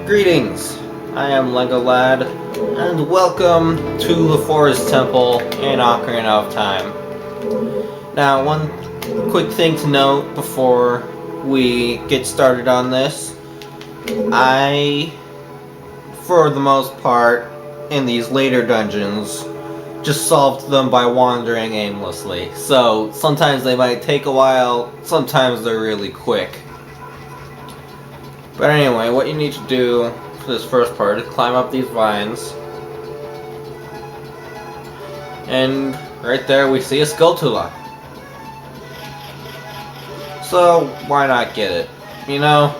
Greetings, I am Lego Lad, and welcome to the Forest Temple in Ocarina of Time. Now, one quick thing to note before we get started on this. I, for the most part, in these later dungeons, just solved them by wandering aimlessly. So, sometimes they might take a while, sometimes they're really quick. But anyway, what you need to do for this first part is climb up these vines. And right there we see a Skulltula. So, why not get it? You know?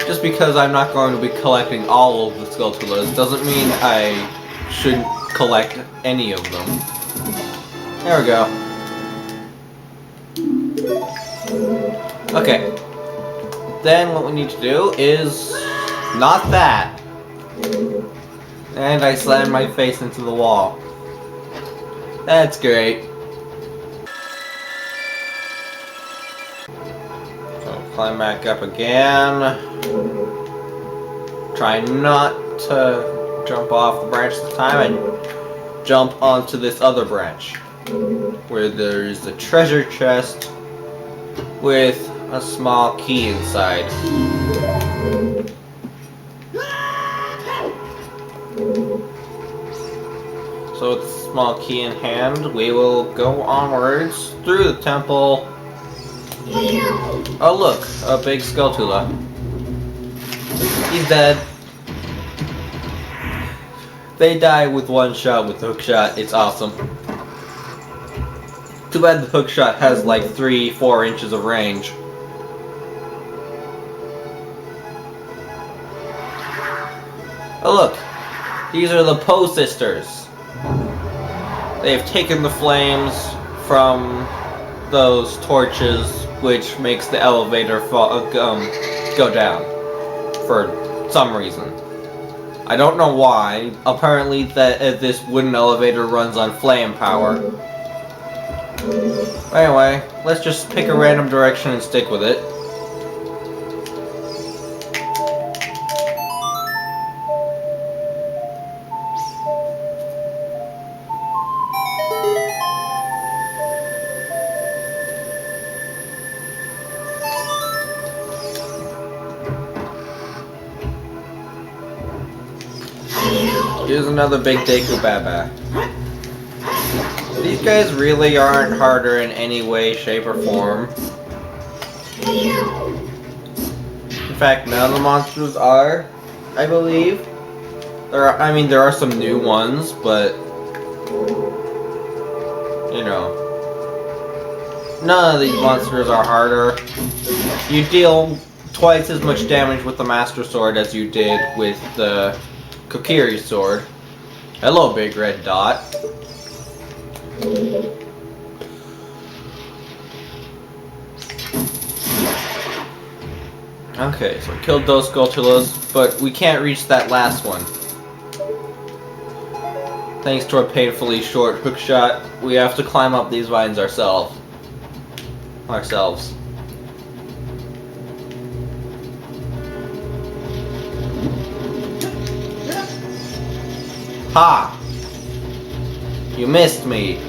Just because I'm not going to be collecting all of the Skulltulas doesn't mean I shouldn't collect any of them. There we go. Okay, then what we need to do is not that. And I slammed my face into the wall. That's great. So climb back up again. Try not to jump off the branch this time and jump onto this other branch where there's a treasure chest with a small key inside. So with a small key in hand, we will go onwards through the temple. Oh look, a big Skulltula. He's dead. They die with one shot with hook shot. It's awesome. Too bad the hook shot has like 3-4 inches of range. Oh look, these are the Poe sisters. They've taken the flames from those torches, which makes the elevator go down for some reason. I don't know why. Apparently this wooden elevator runs on flame power. Anyway, let's just pick a random direction and stick with it. Here's another big Deku Baba. These guys really aren't harder in any way, shape, or form. In fact, none of the monsters are, I believe. There are some new ones, but you know, none of these monsters are harder. You deal twice as much damage with the Master Sword as you did with the Kokiri sword. Hello, big red dot. Okay, so we killed those Skulltulas, but we can't reach that last one. Thanks to our painfully short hook shot, we have to climb up these vines ourselves. Ha! You missed me.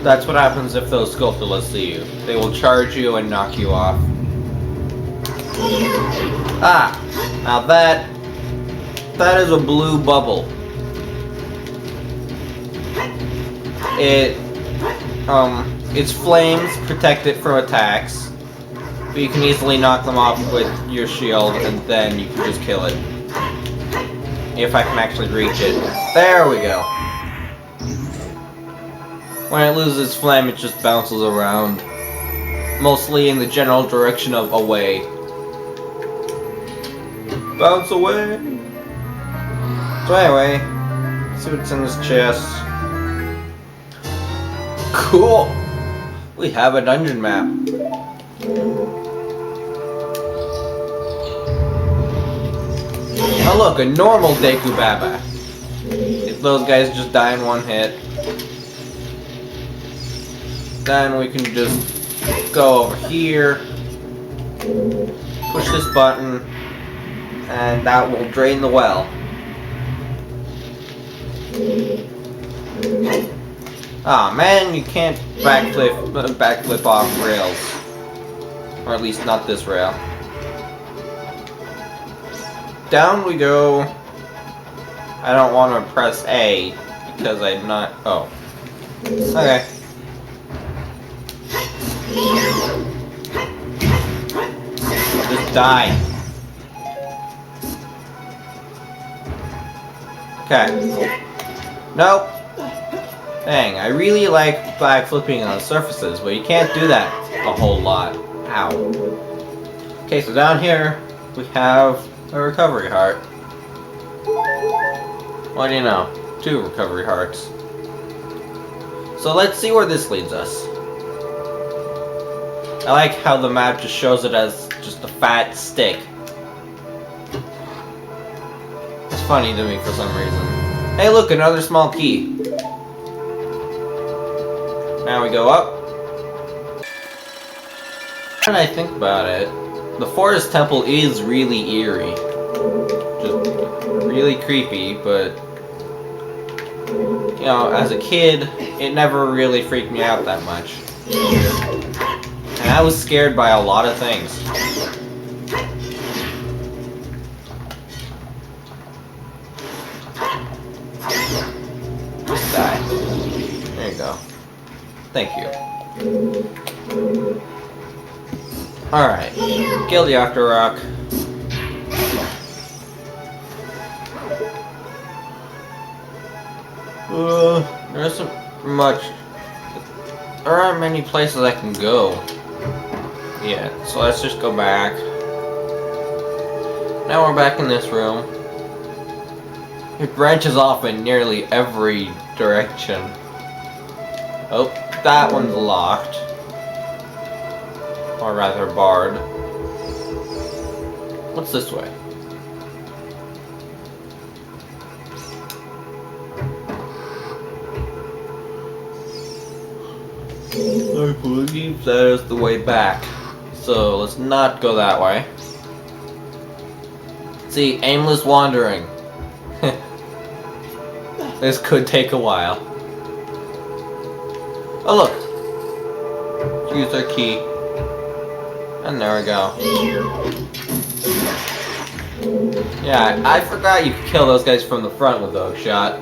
That's what happens if those Skulltulas see you. They will charge you and knock you off. Ah! Now that is a blue bubble. Its flames protect it from attacks, but you can easily knock them off with your shield, and then you can just kill it. If I can actually reach it. There we go. When it loses flame, it just bounces around. Mostly in the general direction of away. Bounce away! So anyway, let's see what's in this chest. Cool! We have a dungeon map. Oh look, a normal Deku Baba. If those guys just die in one hit, then we can just go over here, push this button, and that will drain the well. Ah, man, you can't backflip off rails. Or at least not this rail. Down we go. I don't want to press A because I'm not... Oh. Okay. Just die. Okay. Nope. Dang, I really like backflipping on surfaces, but you can't do that a whole lot. Ow. Okay, so down here, we have a recovery heart. What do you know? 2 recovery hearts. So let's see where this leads us. I like how the map just shows it as just a fat stick. It's funny to me for some reason. Hey look, another small key. Now we go up. When I think about it, the Forest Temple is really eerie. Just really creepy, but... You know, as a kid, it never really freaked me out that much. And I was scared by a lot of things. Just die. There you go. Thank you. Alright. Kill the Octorok. There isn't much... There aren't many places I can go. Yeah, so let's just go back. Now we're back in this room. It branches off in nearly every direction. Oh, that one's locked. Or rather, barred. What's this way? I believe that is the way back. So, let's not go that way. See, aimless wandering. This could take a while. Oh look! Let's use our key. And there we go. Yeah, I forgot you could kill those guys from the front with a shot.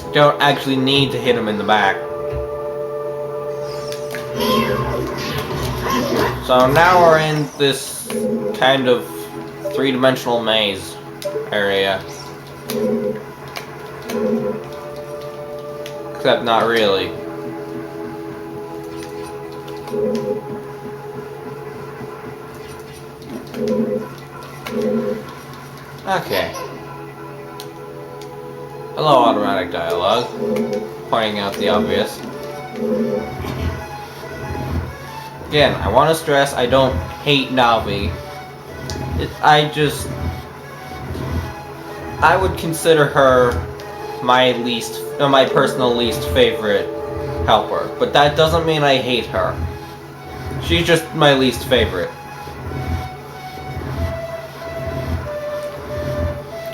You don't actually need to hit them in the back. So now we're in this kind of 3-dimensional maze area. Except not really. Okay. Hello, automatic dialogue. Pointing out the obvious. Again, I want to stress I don't hate Navi. I would consider her my personal least favorite helper, but that doesn't mean I hate her. She's just my least favorite.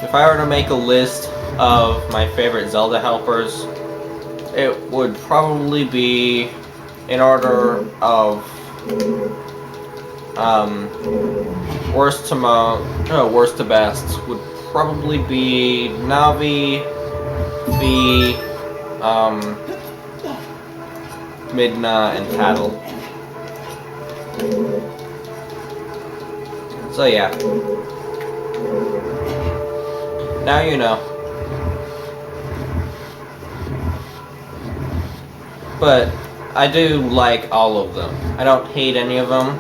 If I were to make a list of my favorite Zelda helpers, it would probably be in order of worst to best would probably be Navi, Fi, Midna, and Tattle. So yeah. Now you know. But I do like all of them. I don't hate any of them.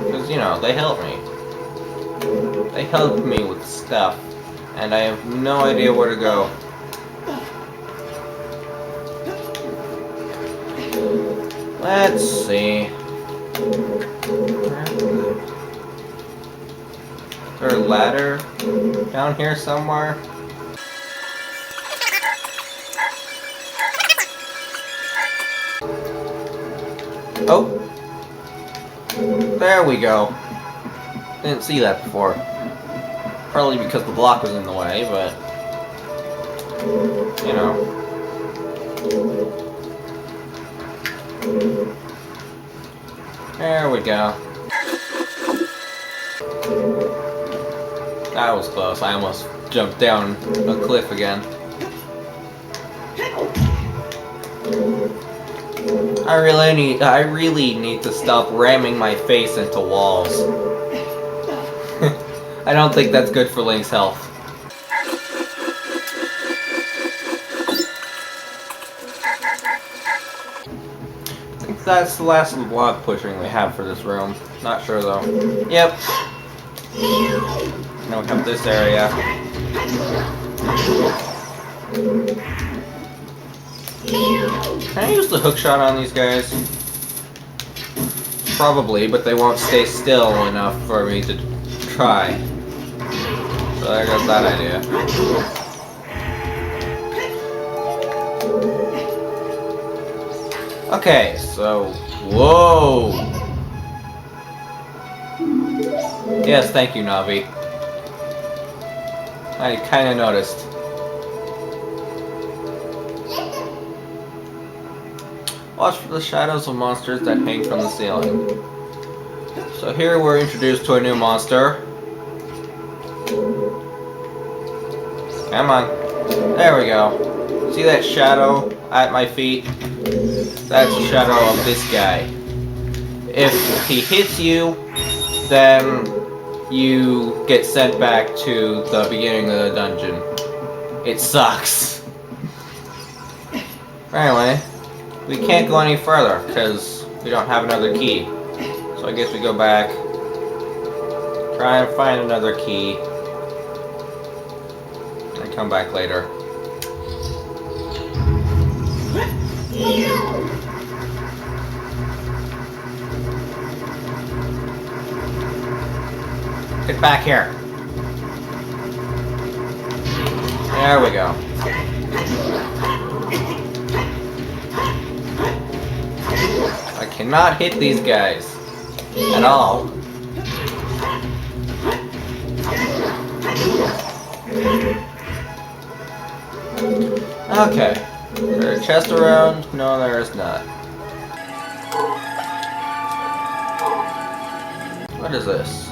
Because, you know, they help me. They help me with stuff. And I have no idea where to go. Let's see. Is there a ladder down here somewhere? Oh! There we go. Didn't see that before. Probably because the block was in the way, but... you know. There we go. That was close. I almost jumped down a cliff again. I really need to stop ramming my face into walls. I don't think that's good for Link's health. I think that's the last of the block pushing we have for this room. Not sure though. Yep. Now we have this area. Can I use the hook shot on these guys? Probably, but they won't stay still enough for me to try. So there goes that idea. Okay, so... whoa! Yes, thank you, Navi. I kinda noticed. Watch for the shadows of monsters that hang from the ceiling. So here we're introduced to a new monster. Come on. There we go. See that shadow at my feet? That's the shadow of this guy. If he hits you, then you get sent back to the beginning of the dungeon. It sucks. Anyway, we can't go any further because we don't have another key. So I guess we go back, try and find another key, and come back later. Get back here. There we go. I cannot hit these guys at all. Okay. Is there a chest around? No, there is not. What is this?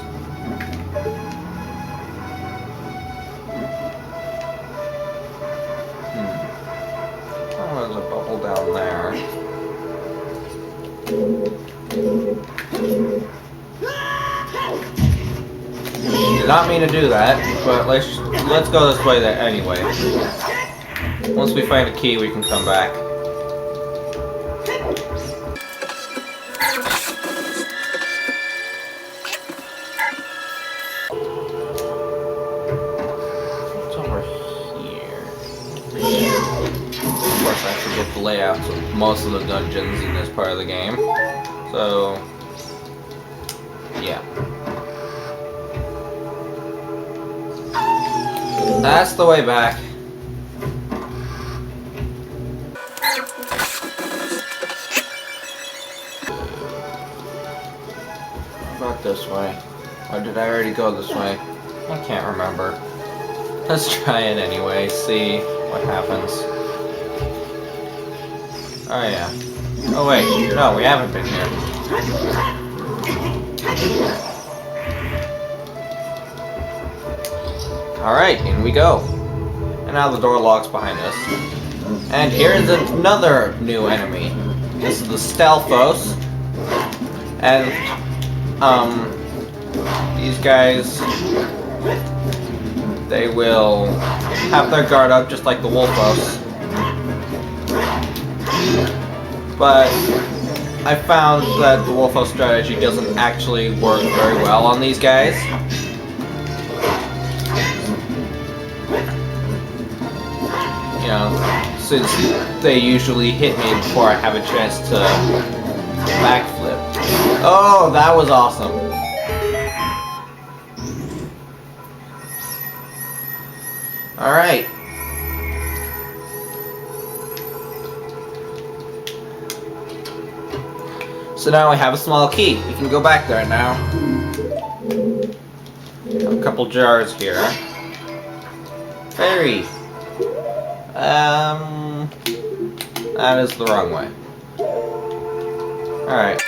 Oh, there's a bubble down there. Did not mean to do that, but let's go this way there anyway. Once we find a key, we can come back. What's over here? Of course, I forget the layouts of most of the dungeons in this part of the game. So, yeah. That's the way back. About this way. Or did I already go this way? I can't remember. Let's try it anyway, see what happens. Oh yeah. Oh wait, no, we haven't been here. Alright, in we go. And now the door locks behind us. And here's another new enemy. This is the Stalfos. And, these guys, they will have their guard up just like the Wolfos. But I found that the Wolfos strategy doesn't actually work very well on these guys. You know, since they usually hit me before I have a chance to backflip. Oh, that was awesome. Alright. So now we have a small key. We can go back there now. A couple jars here. Fairy. That is the wrong way. Alright.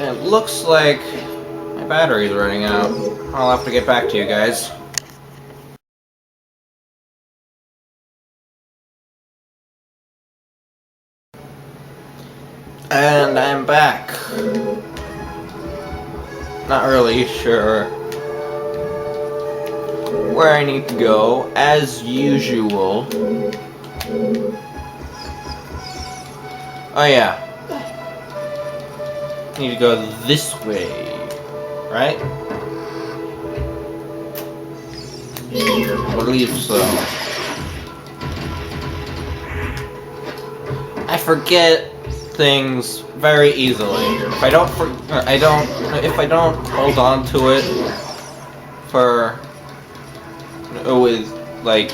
And it looks like my battery's running out. I'll have to get back to you guys. And I'm back. Not really sure where I need to go, as usual. Oh yeah. Need to go this way, right? I believe so. I forget things very easily. If I don't hold on to it for with like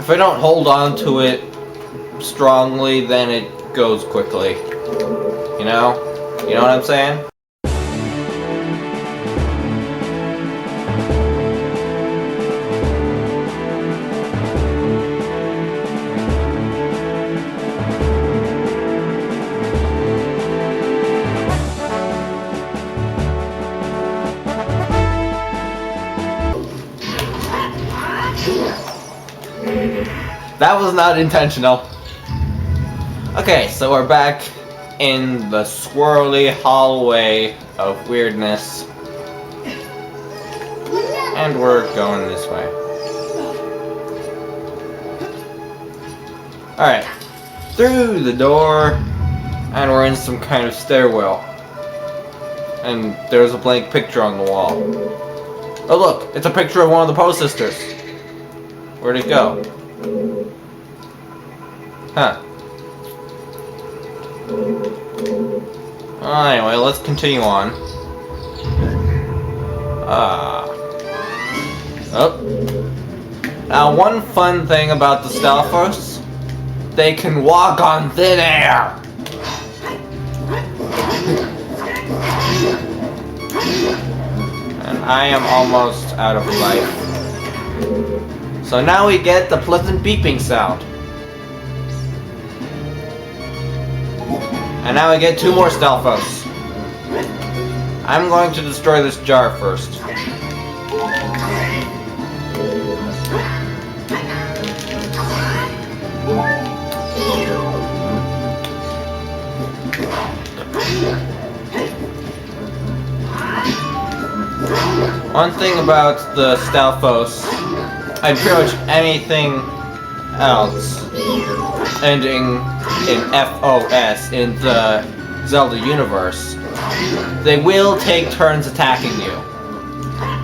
if I don't hold on to it strongly, then it goes quickly. You know what I'm saying? That was not intentional. Okay, so we're back in the swirly hallway of weirdness. And we're going this way. Alright. Through the door, and we're in some kind of stairwell. And there's a blank picture on the wall. Oh look, it's a picture of one of the Poe sisters. Where'd it go? Huh. Anyway, let's continue on. Oh. Now, one fun thing about the Stalfos, they can walk on thin air! And I am almost out of life. So now we get the pleasant beeping sound. And now we get 2 more Stalfos. I'm going to destroy this jar first. One thing about the Stalfos, I'd pretty much anything else ending in FOS in the Zelda universe, they will take turns attacking you.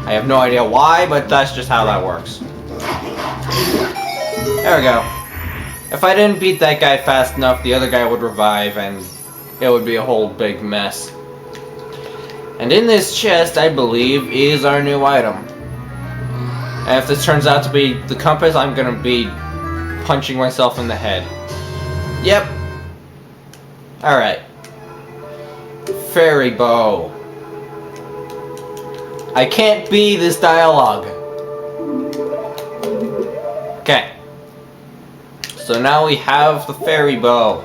I have no idea why, but that's just how that works. There we go. If I didn't beat that guy fast enough, the other guy would revive and it would be a whole big mess. And in this chest, I believe, is our new item. And if this turns out to be the compass, I'm gonna be punching myself in the head. Yep. Alright. Fairy bow. I can't be this dialogue. Okay. So now we have the fairy bow.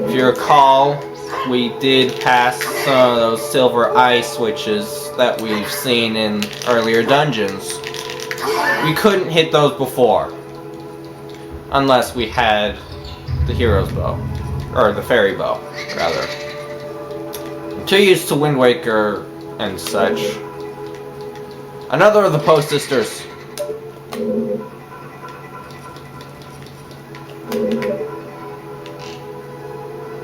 If you recall, we did pass some of those silver eye switches that we've seen in earlier dungeons. We couldn't hit those before. Unless we had the hero's bow. Or the fairy bow, rather. I'm too used to Wind Waker and such. Another of the Poe sisters.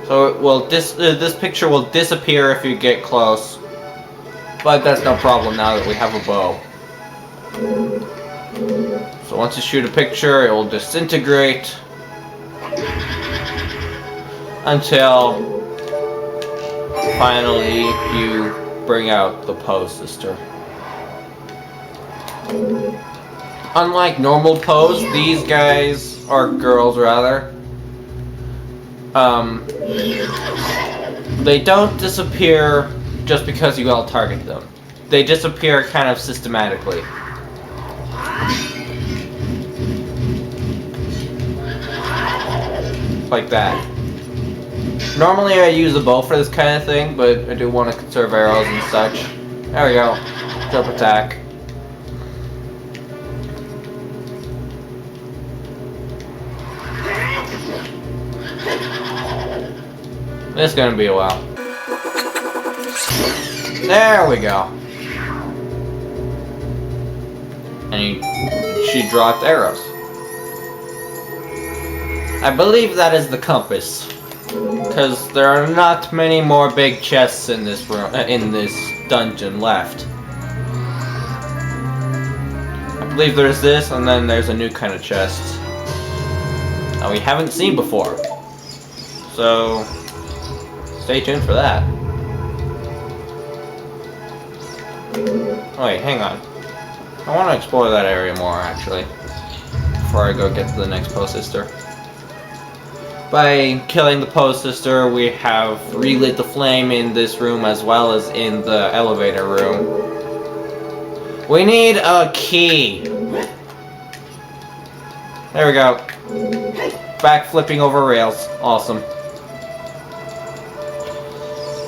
So it will this picture will disappear if you get close. But that's no problem now that we have a bow. So once you shoot a picture, it will disintegrate until finally you bring out the Poe sister. Unlike normal pose, these guys, or girls rather, they don't disappear just because you out-target them. They disappear kind of systematically. Like that. Normally I use a bow for this kind of thing, but I do want to conserve arrows and such. There we go. Jump attack. This is gonna be a while. There we go. And she dropped arrows. I believe that is the compass, because there are not many more big chests in this room, in this dungeon left. I believe there's this, and then there's a new kind of chest that we haven't seen before. So stay tuned for that. Oh, wait, hang on. I want to explore that area more, actually, before I go get to the next post sister. By killing the post sister, we have relit the flame in this room as well as in the elevator room. We need a key. There we go. Back flipping over rails. Awesome.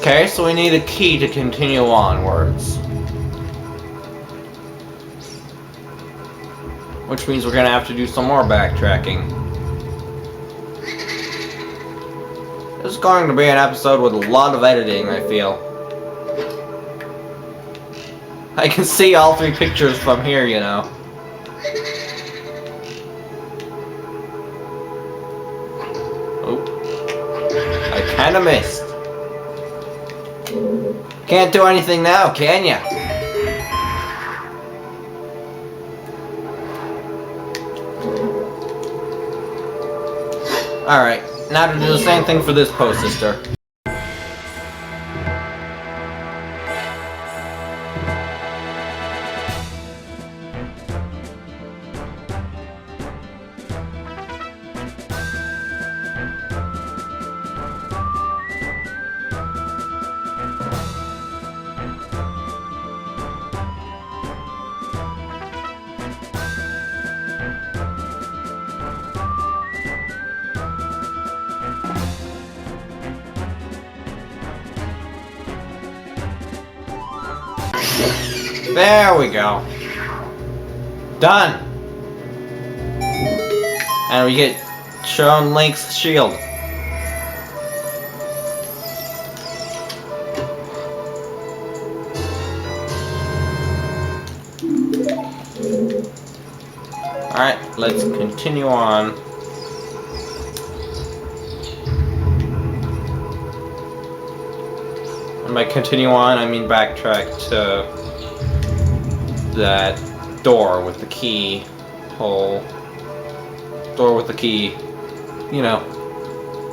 Okay, so we need a key to continue onwards. Which means we're gonna have to do some more backtracking. This is going to be an episode with a lot of editing, I feel. I can see all three pictures from here, you know. Oh. I kinda missed. Can't do anything now, can ya? Alright, now to do the same thing for this post sister. There we go. Done. And we get shown Link's shield. Alright, let's continue on. And by continue on, I mean backtrack to that door with the key hole. Door with the key. You know.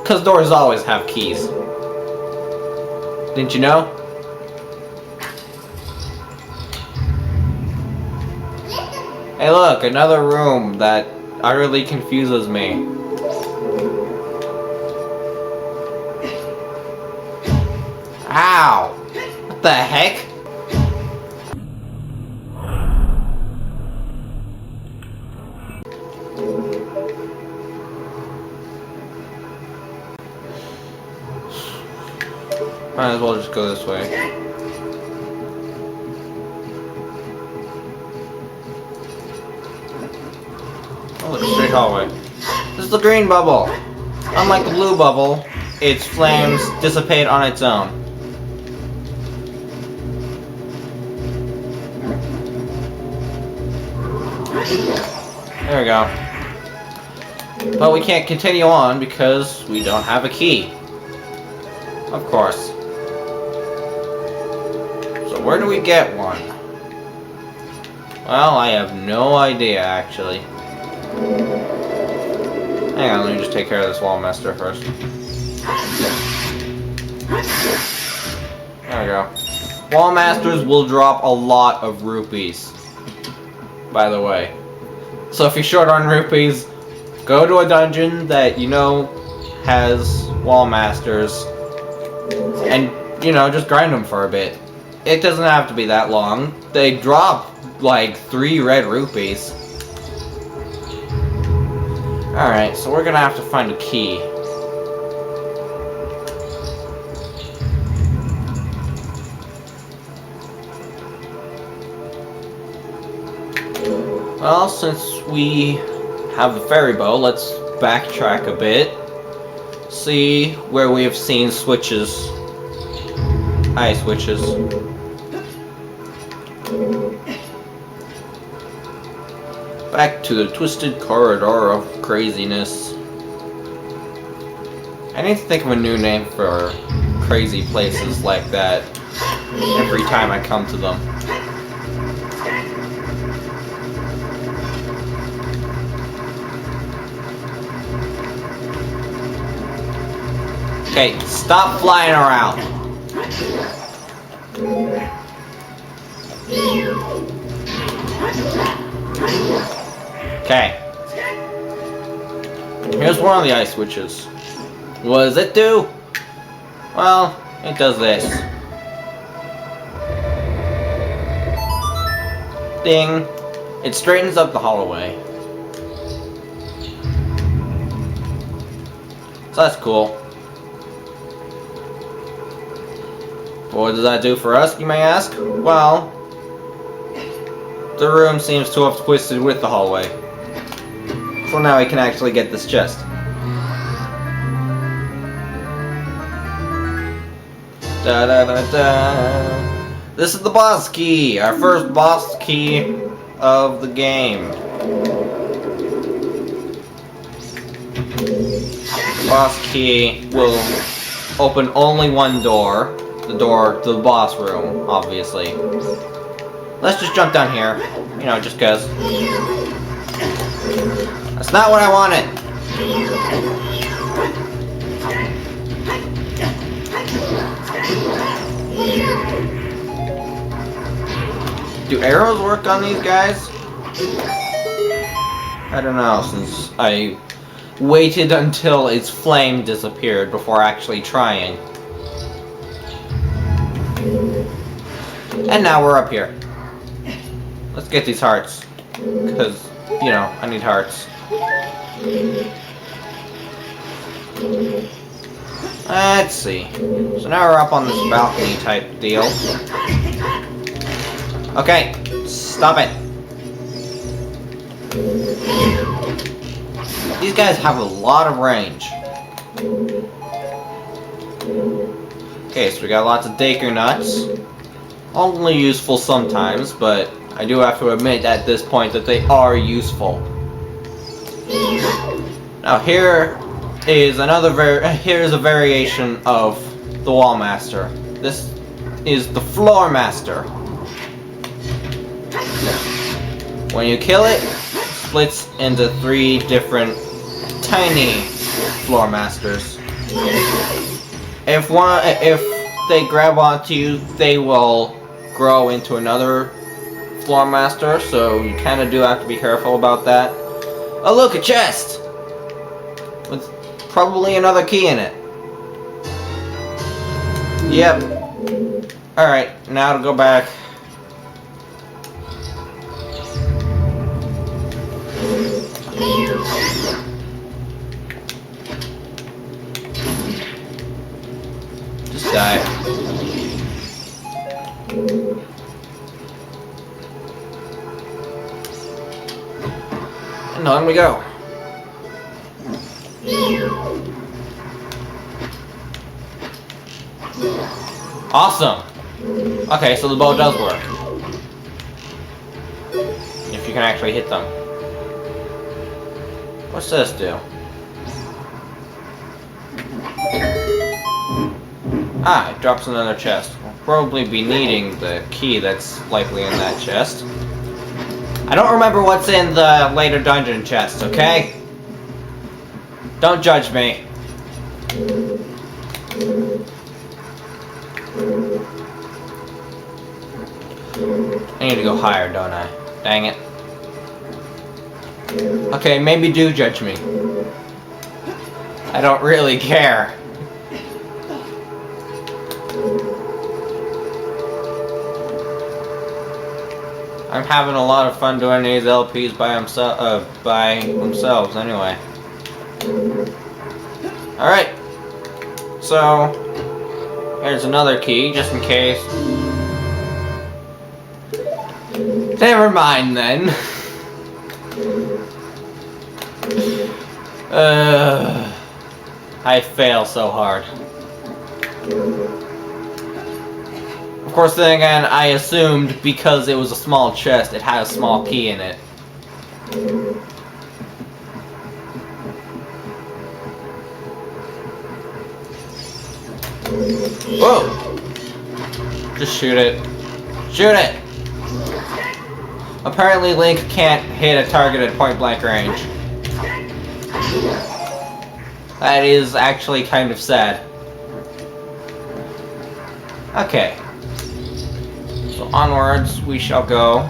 Because doors always have keys. Didn't you know? Hey look, another room that utterly confuses me. Ow! What the heck? Might as well just go this way. Oh, look, straight hallway. This is the green bubble. Unlike the blue bubble, its flames dissipate on its own. There we go. But we can't continue on because we don't have a key. Of course. So where do we get one? Well, I have no idea, actually. Hang on, let me just take care of this wall master first. There we go. Wall masters will drop a lot of rupees. by the way. So if you're short on rupees, go to a dungeon that you know has wall masters, and just grind them for a bit. It doesn't have to be that long. They drop like 3 red rupees. Alright, so we're gonna have to find a key. Well, since we have the fairy bow, let's backtrack a bit. See where we have seen switches. Eye switches. Back to the twisted corridor of craziness. I need to think of a new name for crazy places like that every time I come to them. Okay, stop flying around. Okay. Here's one of the ice switches. What does it do? Well, it does this. Ding. It straightens up the hallway. So that's cool. What does that do for us, you may ask? Well, the room seems to have twisted with the hallway. So now we can actually get this chest. Da da da da. This is the boss key, our first boss key of the game. The boss key will open only one door. The door to the boss room, obviously. Let's just jump down here, just cause. That's not what I wanted! Do arrows work on these guys? I don't know, since I waited until its flame disappeared before actually trying. And now we're up here. Let's get these hearts. Because, I need hearts. Let's see. So now we're up on this balcony type deal. Okay, stop it. These guys have a lot of range. Okay, so we got lots of Daker nuts. Only useful sometimes, but I do have to admit at this point that they are useful. Now here is here's a variation of the Wall Master. This is the Floor Master. When you kill it, it splits into 3 different tiny Floor Masters. If they grab onto you, they will grow into another Floor Master, so you kind of do have to be careful about that. Oh look, a chest! With probably another key in it. Yep. Alright, now to go back. Just die. And on we go. Awesome! Okay, so the bow does work. If you can actually hit them. What's this do? Ah, it drops another chest. We'll probably be needing the key that's likely in that chest. I don't remember what's in the later dungeon chest, okay? Don't judge me. I need to go higher, don't I? Dang it. Okay, maybe do judge me. I don't really care. I'm having a lot of fun doing these LPs by themselves anyway. Alright. So, here's another key, just in case. Never mind then. I fail so hard. Of course, then again, I assumed because it was a small chest, it had a small key in it. Whoa! Just shoot it. Shoot it! Apparently Link can't hit a target at point-blank range. That is actually kind of sad. Okay. So onwards we shall go.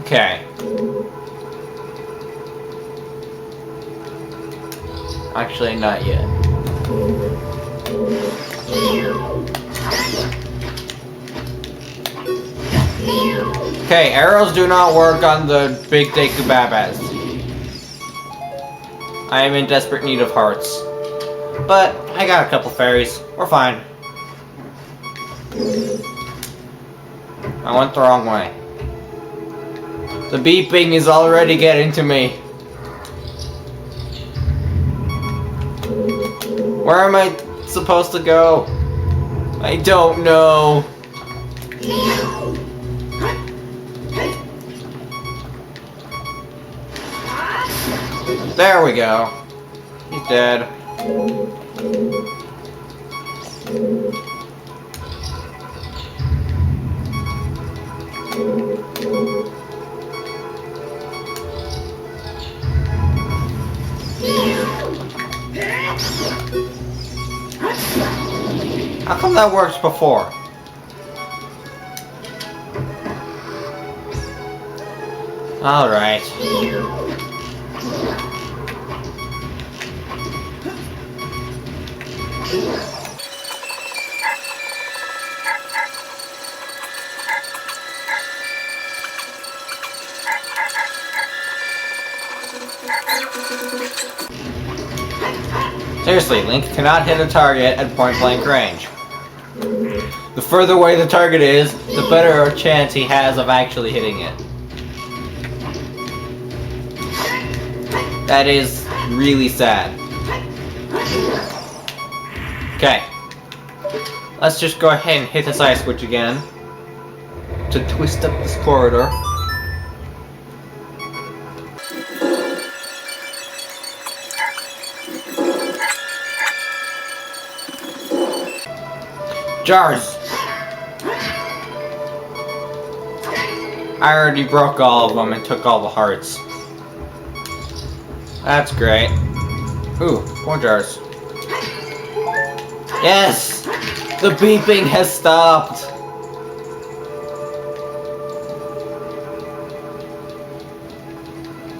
Okay. Actually, not yet. Okay, arrows do not work on the big Deku Babas. I am in desperate need of hearts. But I got a couple fairies. We're fine. I went the wrong way. The beeping is already getting to me. Where am I supposed to go? I don't know. There we go. He's dead. How come that works before? Alright. Seriously, Link cannot hit a target at point-blank range. The further away the target is, the better a chance he has of actually hitting it. That is really sad. Okay. Let's just go ahead and hit this ice switch again to twist up this corridor. Jars! I already broke all of them and took all the hearts. That's great. Ooh, more jars. Yes! The beeping has stopped!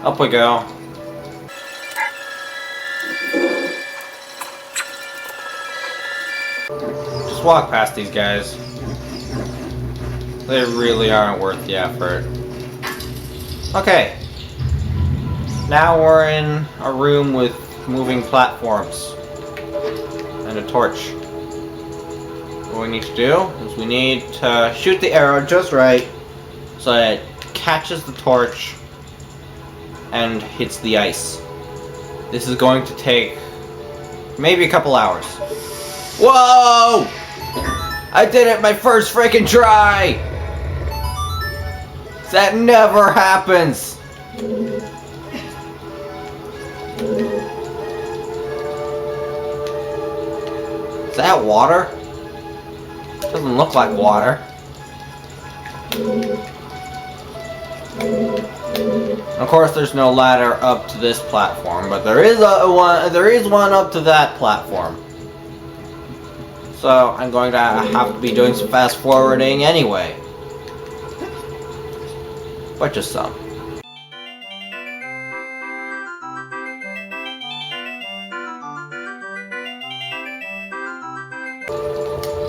Up we go. Just walk past these guys. They really aren't worth the effort. Okay. Now we're in a room with moving platforms and a torch. What we need to do is we need to shoot the arrow just right so that it catches the torch and hits the ice. This is going to take maybe a couple hours. Whoa! I did it my first freaking try! That never happens! Is that water? Doesn't look like water. Of course, there's no ladder up to this platform, but there is one up to that platform. So I'm going to have to be doing some fast forwarding anyway. But just some.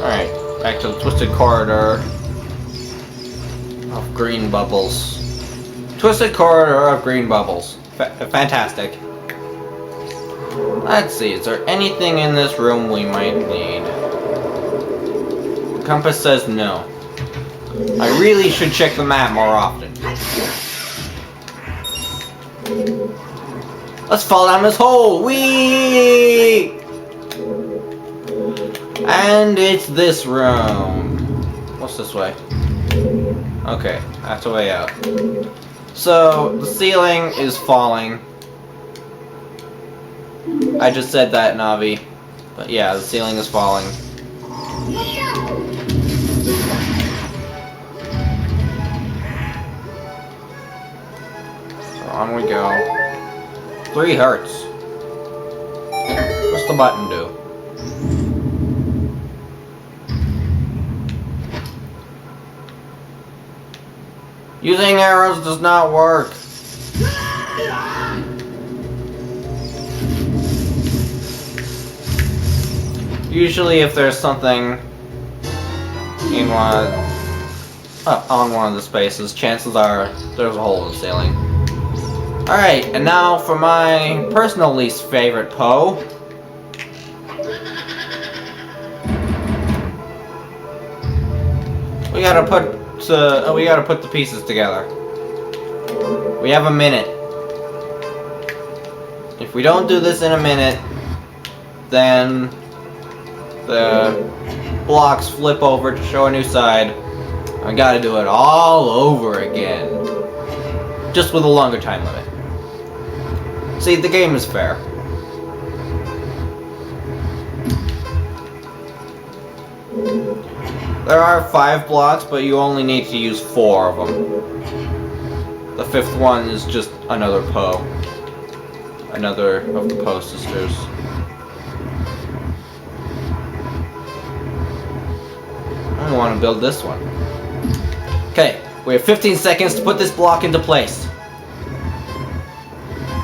Alright, back to the twisted corridor of green bubbles. Twisted corridor of green bubbles. Fantastic. Let's see, is there anything in this room we might need? The compass says no. I really should check the map more often. Let's fall down this hole! Whee! And it's this room. What's this way? Okay, that's the way out. So, the ceiling is falling. I just said that, Navi. But yeah, the ceiling is falling. So on we go. 3 hearts. What's the button do? Using arrows does not work. Usually if there's something in on one of the spaces, chances are there's a hole in the ceiling. Alright, and now for my personal least favorite Poe. We gotta put the pieces together. We have a minute. If we don't do this in a minute, then the blocks flip over to show a new side. I gotta do it all over again. Just with a longer time limit. See, the game is fair. There are 5 blocks, but you only need to use 4 of them. The 5th one is just another Poe. Another of the Poe sisters. I want to build this one. Okay, we have 15 seconds to put this block into place.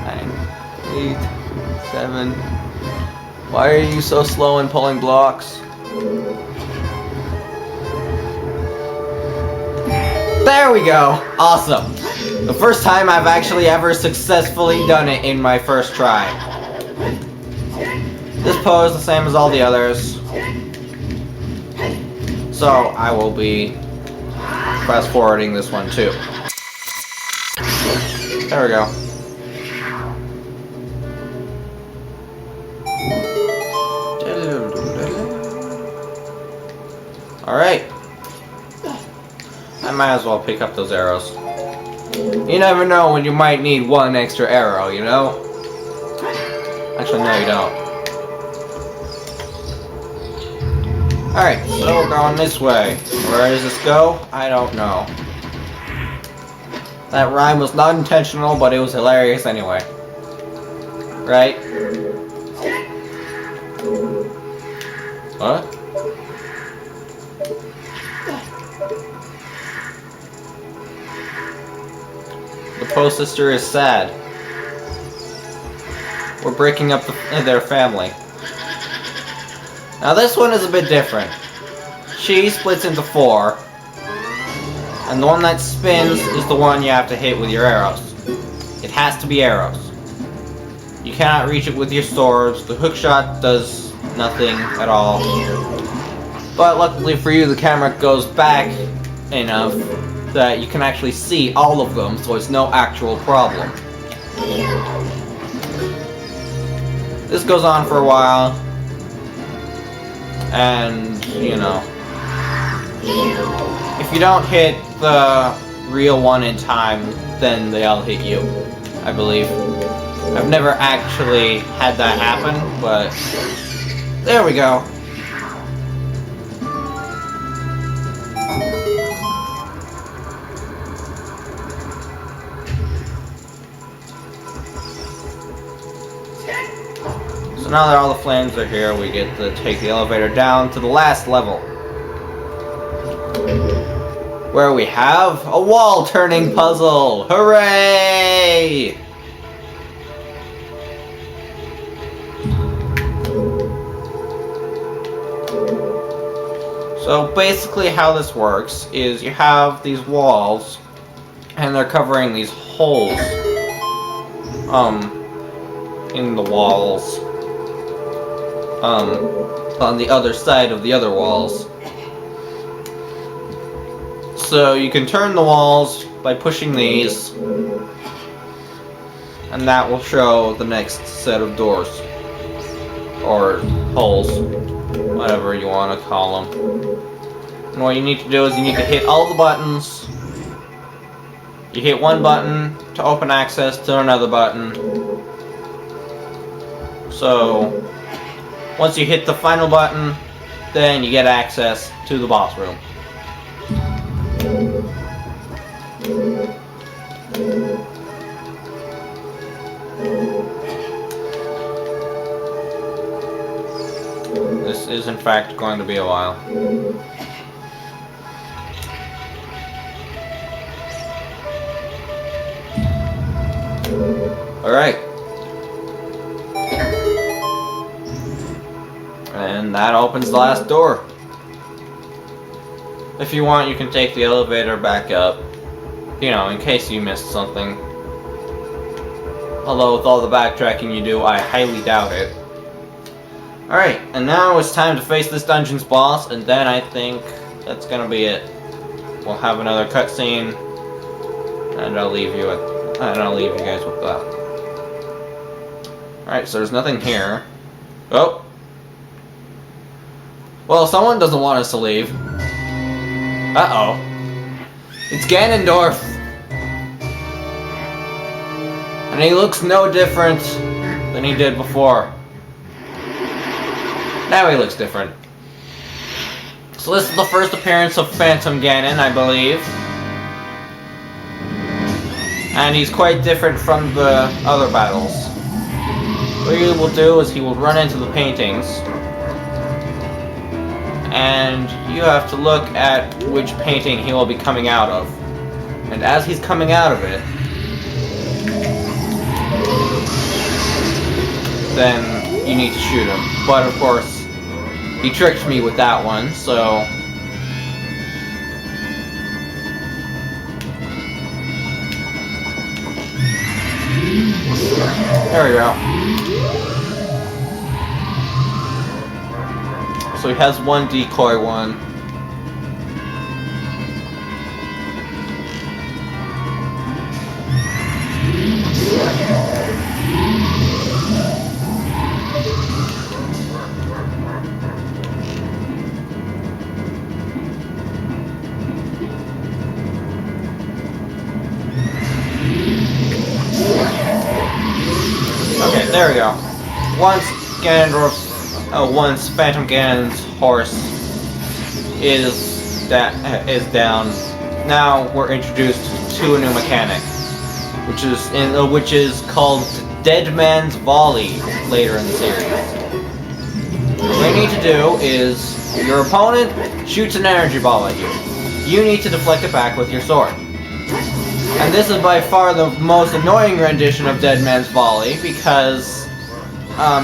9, 8, 7. Why are you so slow in pulling blocks? There we go! Awesome! The first time I've actually ever successfully done it in my first try. This Poe is the same as all the others. So I will be fast forwarding this one too. There we go. Alright. I might as well pick up those arrows. You never know when you might need 1 extra arrow, you know? Actually, no, you don't. Alright, so we're going this way. Where does this go? I don't know. That rhyme was not intentional, but it was hilarious anyway. Right? What? The Poe sister is sad. We're breaking up their family. Now this one is a bit different. She splits into 4. And the one that spins is the one you have to hit with your arrows. It has to be arrows. You cannot reach it with your swords. The hook shot does nothing at all. But luckily for you, the camera goes back enough that you can actually see all of them, so it's no actual problem. This goes on for a while. And, you know, if you don't hit the real one in time, then they all hit you, I believe. I've never actually had that happen, but there we go. So now that all the flames are here, we get to take the elevator down to the last level, where we have a wall-turning puzzle! Hooray! So basically how this works is you have these walls, and they're covering these holes, in the walls, on the other side of the other walls. So you can turn the walls by pushing these, and that will show the next set of doors, or holes, whatever you want to call them. And what you need to do is you need to hit all the buttons. You hit one button to open access to another button. So once you hit the final button, then you get access to the boss room. This is in fact going to be a while. Alright. And that opens the last door. If you want, you can take the elevator back up, you know, in case you missed something. Although with all the backtracking you do, I highly doubt it. Alright, and now it's time to face this dungeon's boss, and then I think that's gonna be it. We'll have another cutscene, and I'll leave you guys with that. Alright, so there's nothing here. Oh! Well, someone doesn't want us to leave. Uh-oh. It's Ganondorf! And he looks no different than he did before. Now he looks different. So this is the first appearance of Phantom Ganon, I believe. And he's quite different from the other battles. What he will do is he will run into the paintings, and you have to look at which painting he will be coming out of. And as he's coming out of it, then you need to shoot him. But of course, he tricked me with that one, so... There we go. So he has one decoy one. Okay, there we go. Once Phantom Ganon's horse is down, now we're introduced to a new mechanic, which is called Dead Man's Volley later in the series. What you need to do is your opponent shoots an energy ball at you. You need to deflect it back with your sword. And this is by far the most annoying rendition of Dead Man's Volley, because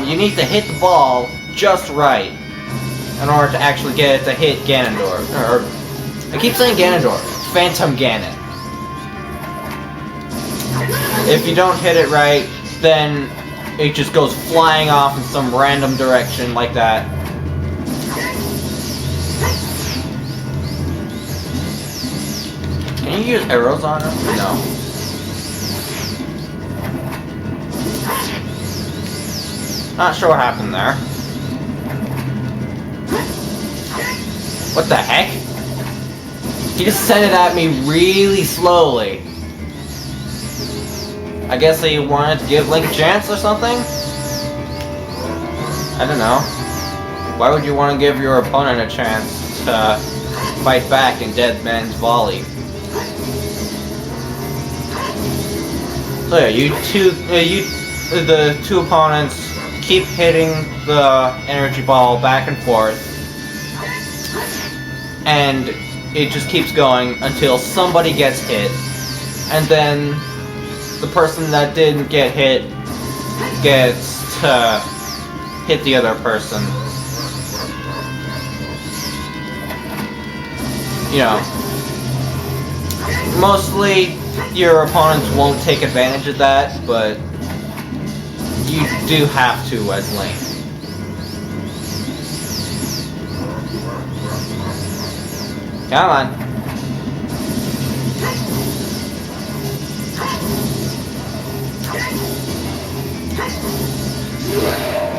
you need to hit the ball just right in order to actually get it to hit Ganondorf. Or, I keep saying Ganondorf, Phantom Ganon. If you don't hit it right, then it just goes flying off in some random direction like that. Can you use arrows on him? No. Not sure what happened there. What the heck? He just sent it at me really slowly. I guess he wanted to give Link a chance or something? I don't know. Why would you want to give your opponent a chance to fight back in Dead Man's Volley? So yeah, the two opponents keep hitting the energy ball back and forth, and it just keeps going until somebody gets hit, and then the person that didn't get hit gets to hit the other person. You know, mostly your opponents won't take advantage of that, but you do have to as Link. Come on.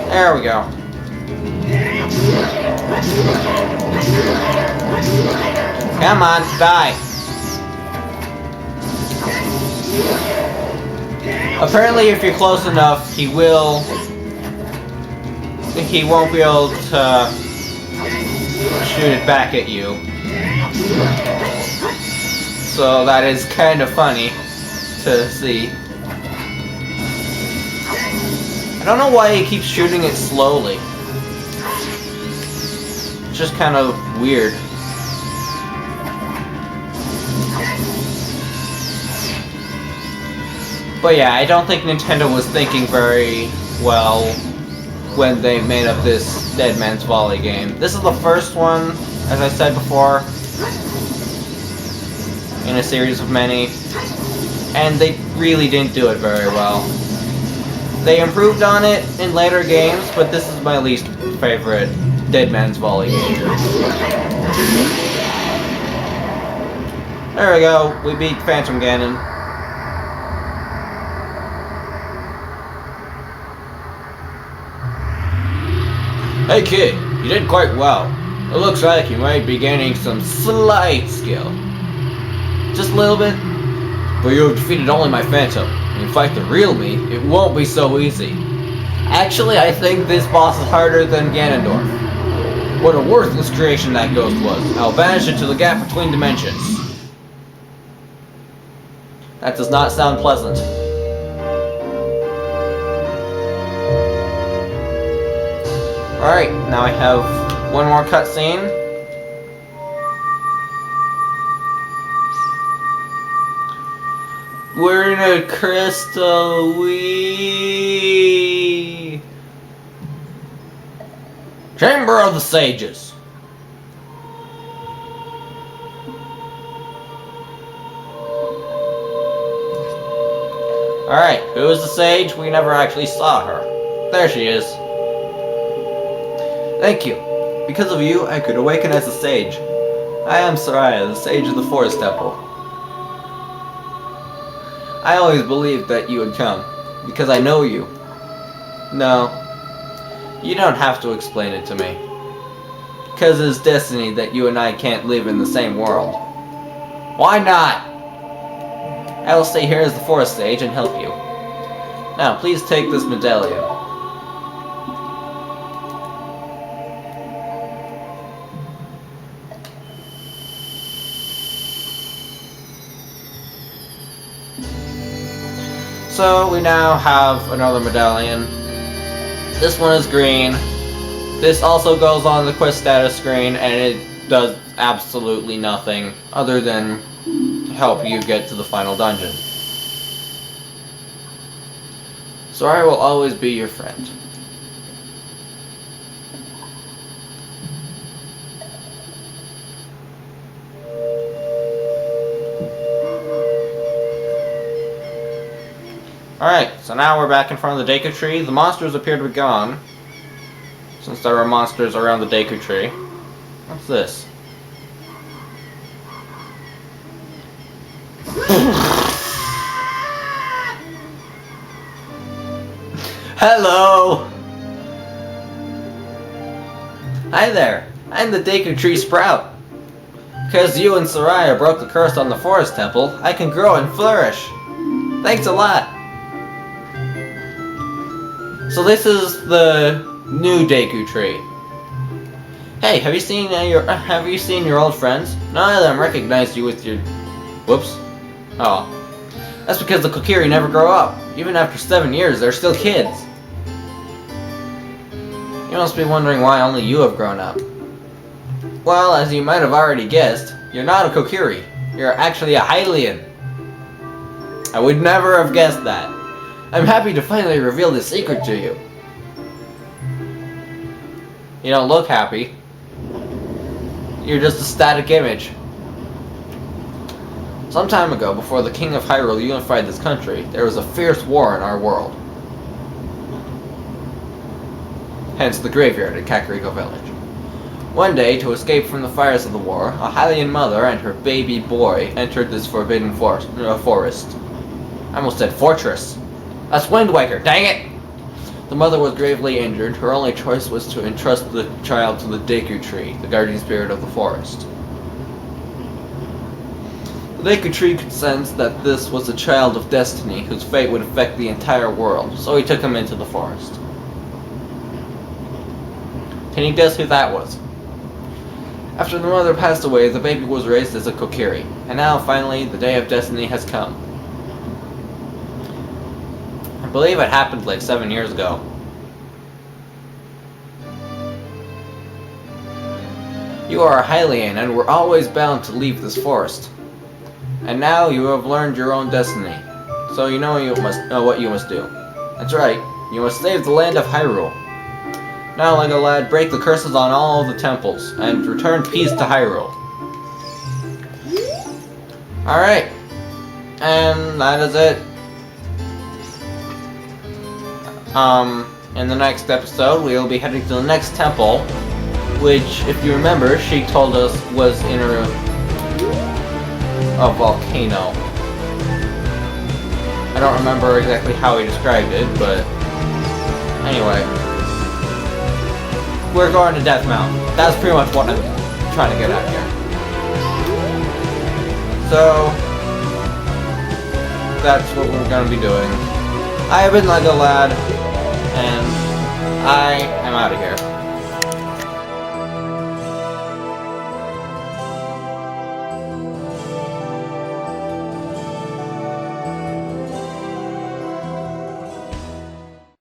There we go. Come on, die. Apparently, if you're close enough, he won't be able to shoot it back at you. So that is kind of funny to see. I don't know why he keeps shooting it slowly. It's just kind of weird. But yeah, I don't think Nintendo was thinking very well when they made up this Dead Man's Volley game. This is the first one, as I said before, in a series of many, and they really didn't do it very well. They improved on it in later games, but this is my least favorite Dead Man's Volley game. There we go, we beat Phantom Ganon. Hey kid, you did quite well. It looks like you might be gaining some slight skill. Just a little bit? But you have defeated only my Phantom. When you fight the real me, it won't be so easy. Actually, I think this boss is harder than Ganondorf. What a worthless creation that ghost was. I'll vanish into the gap between dimensions. That does not sound pleasant. Alright, now I have one more cutscene. We're in a crystal Chamber of the Sages. Alright, who is the sage? We never actually saw her. There she is. Thank you. Because of you, I could awaken as a sage. I am Soraya, the sage of the Forest Temple. I always believed that you would come, because I know you. No, you don't have to explain it to me. Because it's destiny that you and I can't live in the same world. Why not? I will stay here as the Forest Sage and help you. Now, please take this medallion. So we now have another medallion. This one is green. This also goes on the quest status screen, and it does absolutely nothing other than help you get to the final dungeon. So I will always be your friend. Alright, so now we're back in front of the Deku Tree. The monsters appear to be gone, since there were monsters around the Deku Tree. What's this? Hello! Hi there, I'm the Deku Tree Sprout. Because you and Soraya broke the curse on the Forest Temple, I can grow and flourish. Thanks a lot. So this is the new Deku Tree. Hey, have you seen your old friends? None of them recognized you with your... Whoops. Oh. That's because the Kokiri never grow up. Even after 7 years, they're still kids. You must be wondering why only you have grown up. Well, as you might have already guessed, you're not a Kokiri. You're actually a Hylian. I would never have guessed that. I'm happy to finally reveal this secret to you. You don't look happy. You're just a static image. Some time ago, before the King of Hyrule unified this country, there was a fierce war in our world. Hence the graveyard at Kakariko Village. One day, to escape from the fires of the war, a Hylian mother and her baby boy entered this forbidden forest. I almost said fortress. That's Wind Waker, dang it! The mother was gravely injured. Her only choice was to entrust the child to the Deku Tree, the guardian spirit of the forest. The Deku Tree could sense that this was a child of destiny whose fate would affect the entire world, so he took him into the forest. Can you guess who that was? After the mother passed away, the baby was raised as a Kokiri, and now, finally, the day of destiny has come. I believe it happened like 7 years ago. You are a Hylian, and were always bound to leave this forest. And now you have learned your own destiny, so you know what you must do. That's right, you must save the land of Hyrule. Now, Lego Lad, break the curses on all of the temples, and return peace to Hyrule. Alright. And that is it. In the next episode, we will be heading to the next temple, which, if you remember, Sheik told us was in a volcano. I don't remember exactly how he described it, but anyway. We're going to Death Mountain. That's pretty much what I'm trying to get at here. So, that's what we're going to be doing. I have been Lego Lad, and I am out of here.